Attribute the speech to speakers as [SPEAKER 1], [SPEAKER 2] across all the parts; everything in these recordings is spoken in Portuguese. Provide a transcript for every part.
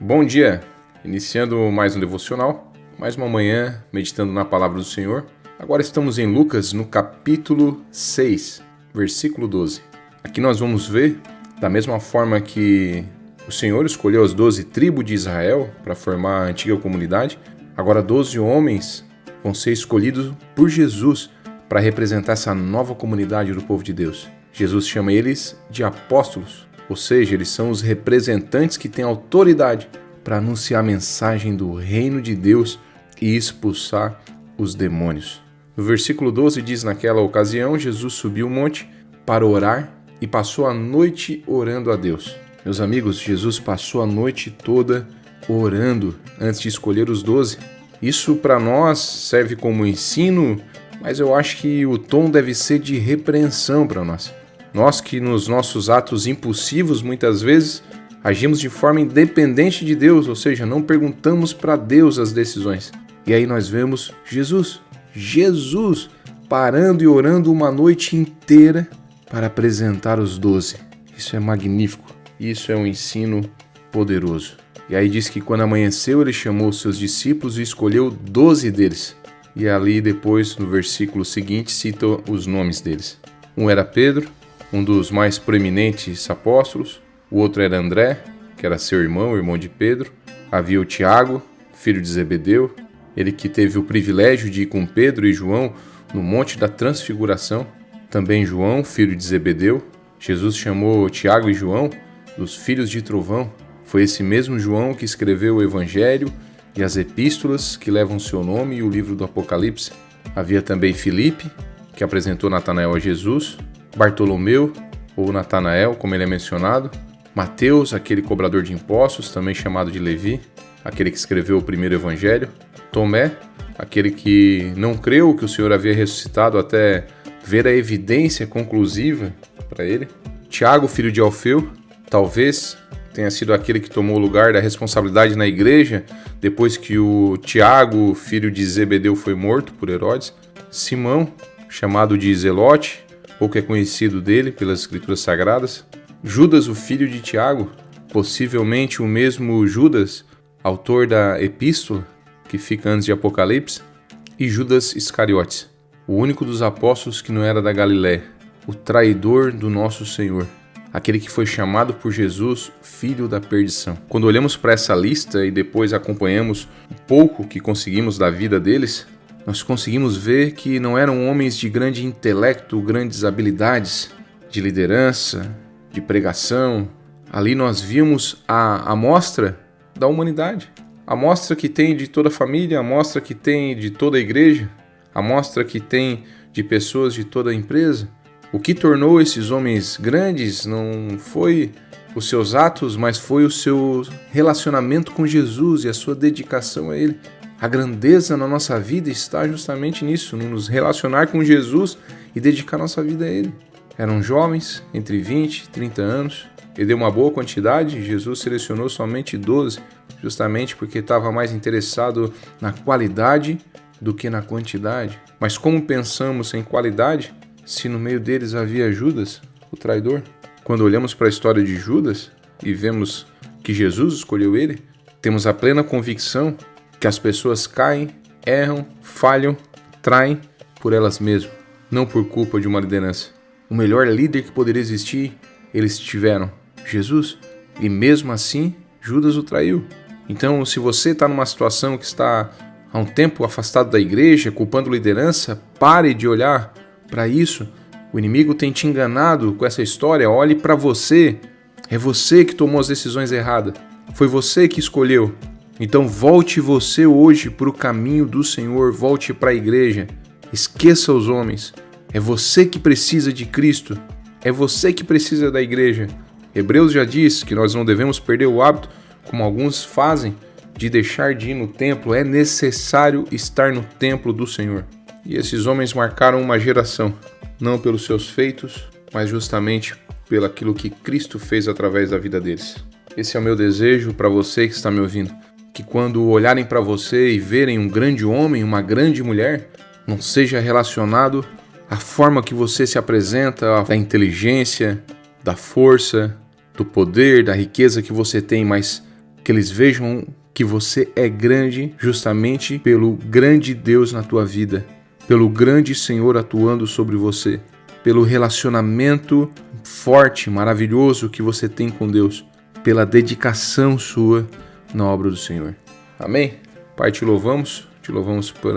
[SPEAKER 1] Bom dia! Iniciando mais um devocional, mais uma manhã meditando na palavra do Senhor. Agora estamos em Lucas, no capítulo 6, versículo 12. Aqui nós vamos ver, da mesma forma que o Senhor escolheu as 12 tribos de Israel para formar a antiga comunidade, agora 12 homens vão ser escolhidos por Jesus para representar essa nova comunidade do povo de Deus. Jesus chama eles de apóstolos. Ou seja, eles são os representantes que têm autoridade para anunciar a mensagem do reino de Deus e expulsar os demônios. No versículo 12 diz: naquela ocasião, Jesus subiu o monte para orar e passou a noite orando a Deus. Meus amigos, Jesus passou a noite toda orando antes de escolher os 12. Isso para nós serve como ensino, mas eu acho que o tom deve ser de repreensão para nós. Nós que nos nossos atos impulsivos, muitas vezes, agimos de forma independente de Deus, ou seja, não perguntamos para Deus as decisões. E aí nós vemos Jesus parando e orando uma noite inteira para apresentar os 12. Isso é magnífico, isso é um ensino poderoso. E aí diz que quando amanheceu, ele chamou os seus discípulos e escolheu 12 deles. E ali depois, no versículo seguinte, cita os nomes deles. Um era Pedro, um dos mais proeminentes apóstolos. O outro era André, que era seu irmão, irmão de Pedro. Havia o Tiago, filho de Zebedeu, ele que teve o privilégio de ir com Pedro e João no Monte da Transfiguração. Também João, filho de Zebedeu. Jesus chamou Tiago e João dos filhos de trovão. Foi esse mesmo João que escreveu o Evangelho e as epístolas que levam seu nome e o livro do Apocalipse. Havia também Filipe, que apresentou Natanael a Jesus. Bartolomeu, ou Natanael, como ele é mencionado. Mateus, aquele cobrador de impostos, também chamado de Levi, aquele que escreveu o primeiro evangelho. Tomé, aquele que não creu que o Senhor havia ressuscitado até ver a evidência conclusiva para ele. Tiago, filho de Alfeu, talvez tenha sido aquele que tomou o lugar da responsabilidade na igreja depois que o Tiago, filho de Zebedeu, foi morto por Herodes. Simão, chamado de Zelote, pouco é conhecido dele pelas escrituras sagradas. Judas, o filho de Tiago, possivelmente o mesmo Judas, autor da epístola, que fica antes de Apocalipse. E Judas Iscariotes, o único dos apóstolos que não era da Galiléia, o traidor do nosso Senhor, aquele que foi chamado por Jesus filho da perdição. Quando olhamos para essa lista e depois acompanhamos um pouco que conseguimos da vida deles, nós conseguimos ver que não eram homens de grande intelecto, grandes habilidades de liderança, de pregação. Ali nós vimos a amostra da humanidade, a amostra que tem de toda a família, a amostra que tem de toda a igreja, a amostra que tem de pessoas de toda a empresa. O que tornou esses homens grandes não foi os seus atos, mas foi o seu relacionamento com Jesus e a sua dedicação a Ele. A grandeza na nossa vida está justamente nisso, no nos relacionar com Jesus e dedicar nossa vida a Ele. Eram jovens, entre 20 e 30 anos. Ele deu uma boa quantidade, Jesus selecionou somente 12, justamente porque estava mais interessado na qualidade do que na quantidade. Mas como pensamos em qualidade, se no meio deles havia Judas, o traidor? Quando olhamos para a história de Judas e vemos que Jesus escolheu ele, temos a plena convicção que as pessoas caem, erram, falham, traem por elas mesmas, não por culpa de uma liderança. O melhor líder que poderia existir, eles tiveram, Jesus, e mesmo assim, Judas o traiu. Então, se você está numa situação que está há um tempo afastado da igreja, culpando liderança, pare de olhar para isso. O inimigo tem te enganado com essa história, olhe para você. É você que tomou as decisões erradas, foi você que escolheu. Então volte você hoje para o caminho do Senhor, volte para a igreja, esqueça os homens. É você que precisa de Cristo, é você que precisa da igreja. Hebreus já diz que nós não devemos perder o hábito, como alguns fazem, de deixar de ir no templo. É necessário estar no templo do Senhor. E esses homens marcaram uma geração, não pelos seus feitos, mas justamente pelo aquilo que Cristo fez através da vida deles. Esse é o meu desejo para você que está me ouvindo. Que quando olharem para você e verem um grande homem, uma grande mulher, não seja relacionado à forma que você se apresenta, da inteligência, da força, do poder, da riqueza que você tem, mas que eles vejam que você é grande justamente pelo grande Deus na tua vida, pelo grande Senhor atuando sobre você, pelo relacionamento forte, maravilhoso que você tem com Deus, pela dedicação sua na obra do Senhor. Amém? Pai, te louvamos por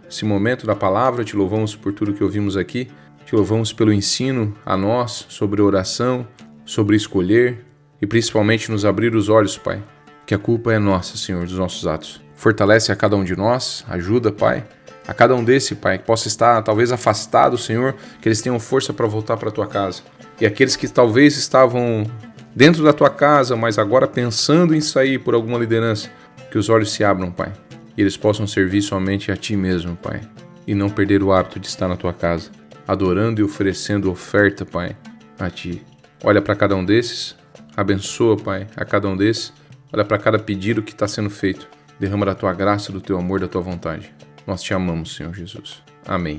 [SPEAKER 1] esse momento da palavra, te louvamos por tudo que ouvimos aqui, te louvamos pelo ensino a nós sobre oração, sobre escolher e principalmente nos abrir os olhos, Pai, que a culpa é nossa, Senhor, dos nossos atos. Fortalece a cada um de nós, ajuda, Pai, a cada um desse, Pai, que possa estar talvez afastado, Senhor, que eles tenham força para voltar para a tua casa. E aqueles que talvez estavam dentro da tua casa, mas agora pensando em sair por alguma liderança, que os olhos se abram, Pai, e eles possam servir somente a Ti mesmo, Pai, e não perder o hábito de estar na tua casa, adorando e oferecendo oferta, Pai, a Ti. Olha para cada um desses, abençoa, Pai, a cada um desses, olha para cada pedido que está sendo feito, derrama da Tua graça, do Teu amor, da Tua vontade. Nós Te amamos, Senhor Jesus. Amém.